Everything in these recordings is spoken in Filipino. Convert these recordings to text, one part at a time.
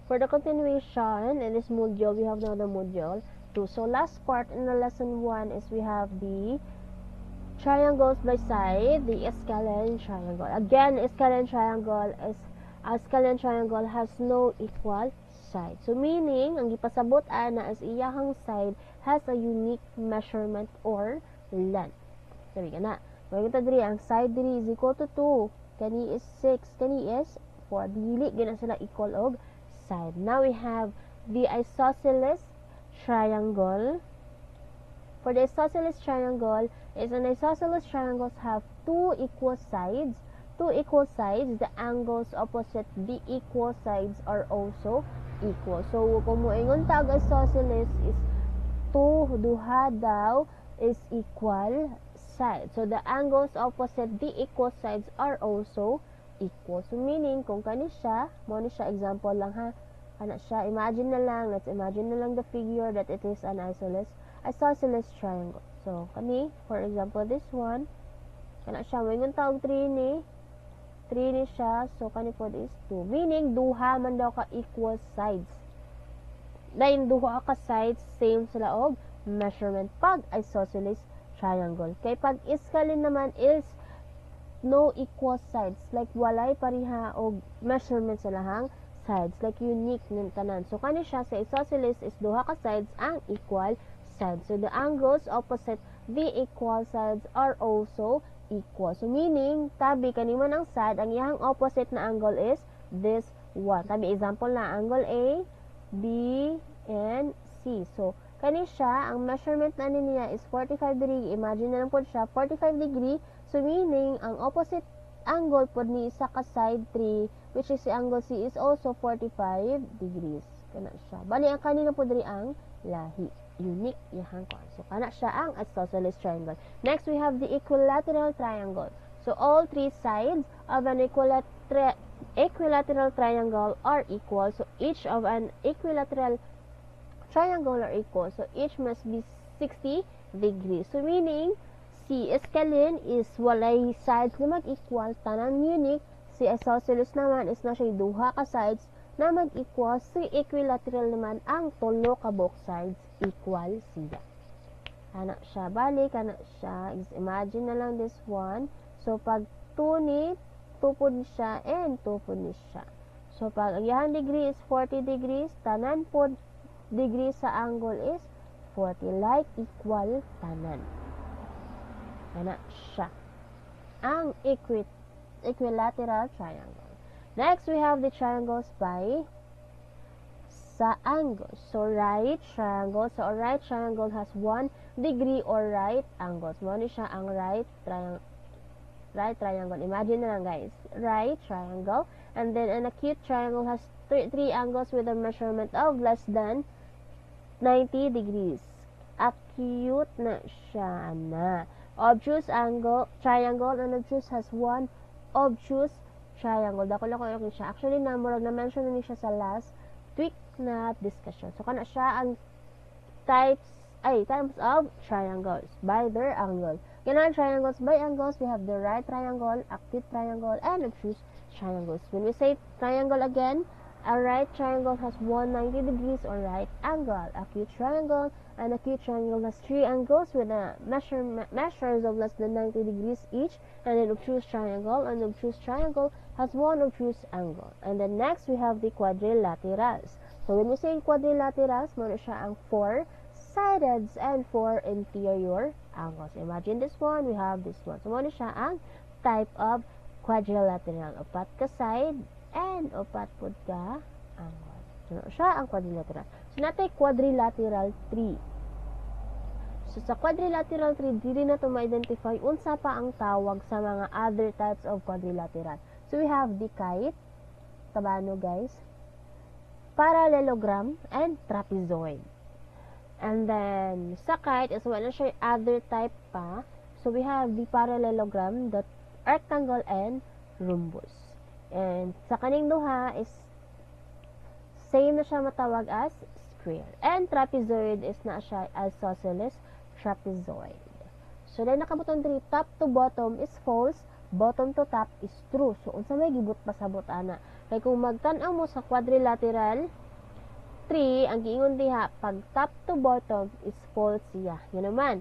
For the continuation in this module, we have now the module 2. So last part in the lesson 1 is we have the triangles by side, the scalene triangle. Again, scalene triangle has no equal side. So meaning, ang ipasabot ana as iyahang side has a unique measurement or length. Sabi ka na. Kung diri ang side diri is equal to 2, kani is 6, kani is 4. Dili gina sila equal og side. Now we have the isosceles triangle. For the isosceles triangle, an isosceles triangles have two equal sides. Two equal sides, the angles opposite the equal sides are also equal. So kung moingon tag isosceles is duha daw is equal sides. So the angles opposite the equal sides are also equal. So meaning kung kani siya, mo ni siya example lang ha. Kana siya, let's imagine na lang the figure that it is an isosceles triangle. So kani, for example, this one, kana siya, moingon tawag 3 ni siya, so kani po is 2. Meaning, duha man daw ka equal sides. Dahil duha ka sides, same sila og measurement pag isosceles triangle. Kay pag scalene naman is no equal sides. Like, walay pariha og measurement sa lahang sides. Like, unique ng tanan. So, kani siya sa isosceles is duha ka sides ang equal sides. So, the angles opposite the equal sides are also equal. So, meaning, tabi kaniman ang side, ang iyang opposite na angle is this one. Tabi, example na, angle A, B, and C. So, kani siya, ang measurement na niya is 45 degree. Imagine na lang po siya, 45 degree. So, meaning, ang opposite angle po ni isa ka side 3, which is si angle C, is also 45 degrees. Kana siya. Bali, ang kanina po diri ang lahi. Unique yahang kon. So, kana siya ang isosceles triangle. Next, we have the equilateral triangle. So, all three sides of an equilateral triangle are equal. So, each of an equilateral triangle are equal. So, each must be 60 degrees. So, meaning, si scalene is walay sides na mag-equal, tanan unique. Si isosceles naman is na siya duha ka sides na mag-equal. Si equilateral naman ang tulo ka both sides equal siya. Kana siya, balik, kana siya. Imagine na lang this one. So, pag 2 ni, 2 po ni siya, and 2 po ni siya. So, pag ang degree is 40 degrees, tanan po degree sa angle is 40. Like, equal tanan. Kana siya. Ang equilateral triangle. Next, we have the triangles by sa angles. So, right triangle. So, a right triangle has 1 degree or right angles. Mo ni siya ang right triangle. Imagine na lang, guys. Right triangle. And then, an acute triangle has 3 angles with a measurement of less than 90 degrees. Acute na siya na. Obtuse triangle, and obtuse has 1 obtuse triangle. Dako lang ko siya. Actually, murag na-mention na siya sa last week na discussion. So, kana siya ang types of triangles by their angle. Ganun triangles by angles, we have the right triangle, acute triangle, and obtuse triangles. When we say triangle again, a right triangle has 190 degrees or right angle. Acute triangle, an acute triangle has 3 angles with a measures of less than 90 degrees each, and an obtuse triangle has 1 obtuse angle. And then next, we have the quadrilaterals. So when we say quadrilaterals, mo siya ang 4 sided and 4 interior angles. Imagine this one, we have this one. So mo siya ang type of quadrilateral. Upat ka side and upat pud ka angle. So siya ang quadrilateral. So natay quadrilateral 3. So sa quadrilateral 3, dili na to ma-identify unsa pa ang tawag sa mga other types of quadrilateral. So we have the kite, tabano guys, parallelogram, and trapezoid. And then sa kite is wala siya other type pa. So we have the parallelogram, the rectangle, and rhombus. And sa kaning duha is same na siya matawag as square. And trapezoid is na siya isosceles trapezoid. So then nakabuton diri top to bottom is false. bottom to top is true. So, unsa may gibut pasabot ana? Kay kung magtan-aw mo sa quadrilateral 3, ang giingon diha, pag top to bottom is false siya. Yan naman.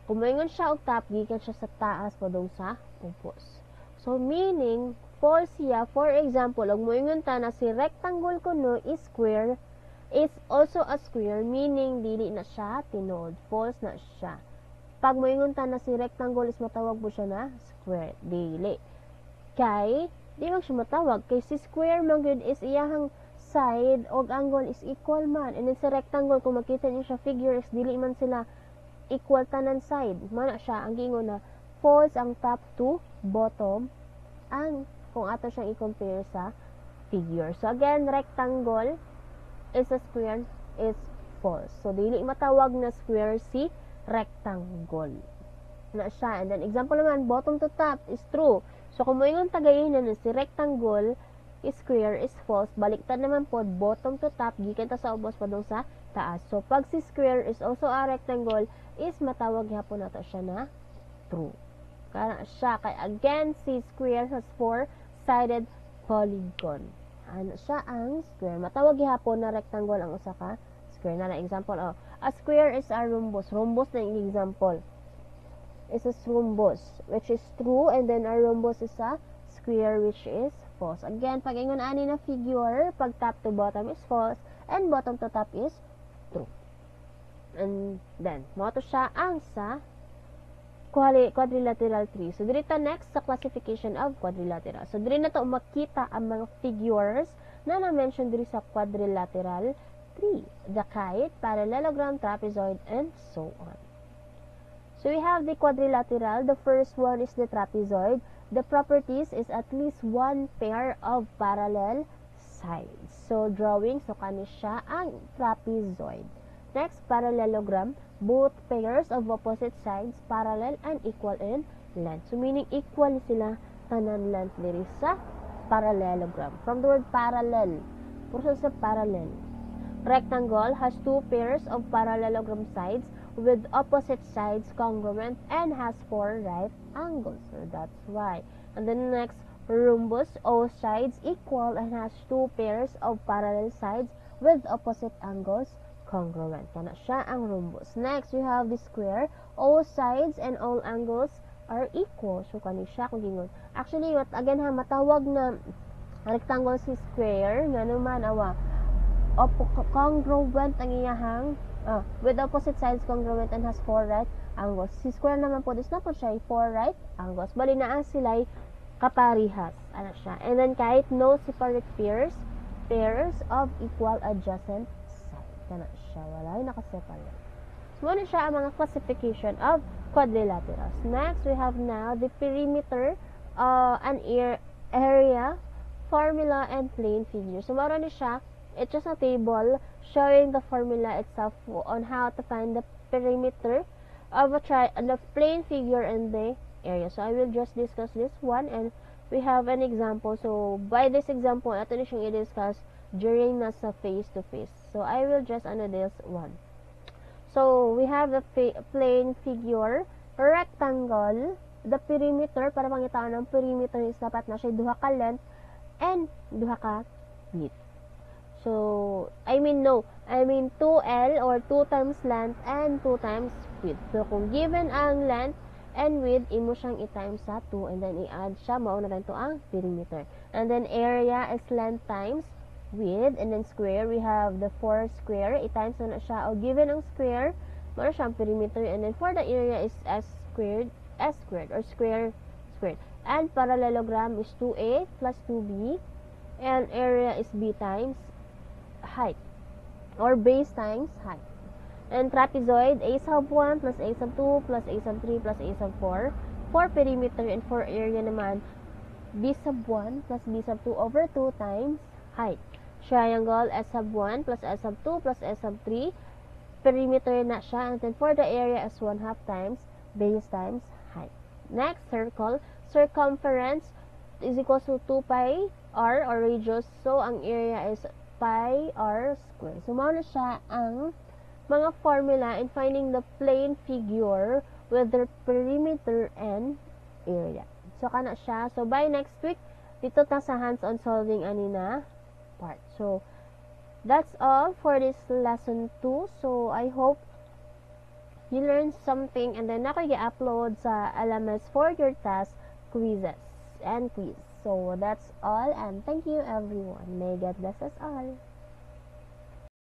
Kung moingon siya og top, gikan siya sa taas padung sa ubos. So, meaning, false siya. For example, og moingon ta na si rectangle kuno is square, is also a square, meaning dili na siya tinuod. False na siya. Pag moingon ta na si rectangle is matawag mo siya na square, dili. Kay, di mag siya matawag. Kay si square man gyud is iyahang side og angle is equal man. And then sa rectangle, kung makita niyo siya figure is dili man sila equal tanan side. Mana siya, ang gingon na false ang top to bottom ang kung ato siyang i-compare sa figure. So again, rectangle is a square is false. So dili matawag na square si rectangle. Na siya. And then example naman, bottom to top is true. So kung moingon tagayin na si rectangle is square is false, baliktad naman po bottom to top gikan ta sa ubos padung sa taas. So pag si square is also a rectangle is matawag gyapon nato siya na true. Kana siya kay again si square has four-sided polygon. Ano siya ang square? Matawag gyapon na rectangle ang usa ka square. Na example, a square is a rhombus. Rhombus na yung example. Is a rhombus which is true, and then a rhombus is a square which is false. Again, pag ingon ani na figure, pag top to bottom is false and bottom to top is true. And then, mo to siya ang sa quadrilateral tree. So, dito next sa classification of quadrilateral. So, dito na to makita ang mga figures na na-mention dito sa quadrilateral tree. The kite, parallelogram, trapezoid, and so on. So, we have the quadrilateral. The first one is the trapezoid. The properties is at least one pair of parallel sides. So, drawing, so kani siya ang trapezoid. Next, parallelogram. Both pairs of opposite sides, parallel and equal in length. So, meaning equal sila tanan length diri sa parallelogram. From the word parallel, puro sa parallel. Rectangle has two pairs of parallelogram sides with opposite sides congruent and has four right angles. So that's why. And then next, rhombus, all sides equal and has two pairs of parallel sides with opposite angles congruent. Kana siya ang rhombus. Next, we have the square. All sides and all angles are equal. So kani siya kung gingon. Actually, what again ha, matawag na rectangle si square, nga naman awa congruent ang iyahang with opposite sides congruent and has four right angles. Si square naman po is na po siya four right angles. Bali na sila'y kaparihas. Ano siya? And then kahit no separate pairs of equal adjacent sides. Ano siya? Wala yung nakaseparate. So, muna siya ang mga classification of quadrilaterals. Next, we have now the perimeter, an area, formula, and plane figure. So, meron ni siya. It's just a table showing the formula itself on how to find the perimeter of the plane figure and the area. So, I will just discuss this one, and we have an example. So, by this example, ito na siyang i-discuss during nasa face-to-face. So, I will just this one. So, we have the plane figure, rectangle, the perimeter, para pangitaan ng perimeter is dapat na siya duha ka length and duha ka width. So, I mean 2L or 2 times length and 2 times width. So, kung given ang length and width, imo siyang i-times sa 2 and then i-add siya, mauna rin to ang perimeter. And then area is length times width, and then square, we have the 4 square, i-times na siya, o given ang square, mauna siya ang perimeter, and then for the area is s squared, or squared. And parallelogram is 2a plus 2b, and area is b times height, or base times height. And trapezoid, a sub 1 plus a sub 2 plus a sub 3 plus a sub 4. For perimeter and for area naman, b sub 1 plus b sub 2 over 2 times height. Triangle, s sub 1 plus s sub 2 plus s sub 3. Perimeter na siya. And then for the area, s 1 half times base times height. Next, circle. Circumference is equals to 2 pi r or radius. So, ang area is pi r square. So, mao na siya ang mga formula in finding the plane figure with their perimeter and area. So, kana siya. So, by next week, dito ta sa hands-on solving ani na part. So, that's all for this lesson 2. So, I hope you learned something, and then ako i-upload sa LMS for your task, quizzes, and quiz. So, that's all, and thank you everyone. May God bless us all.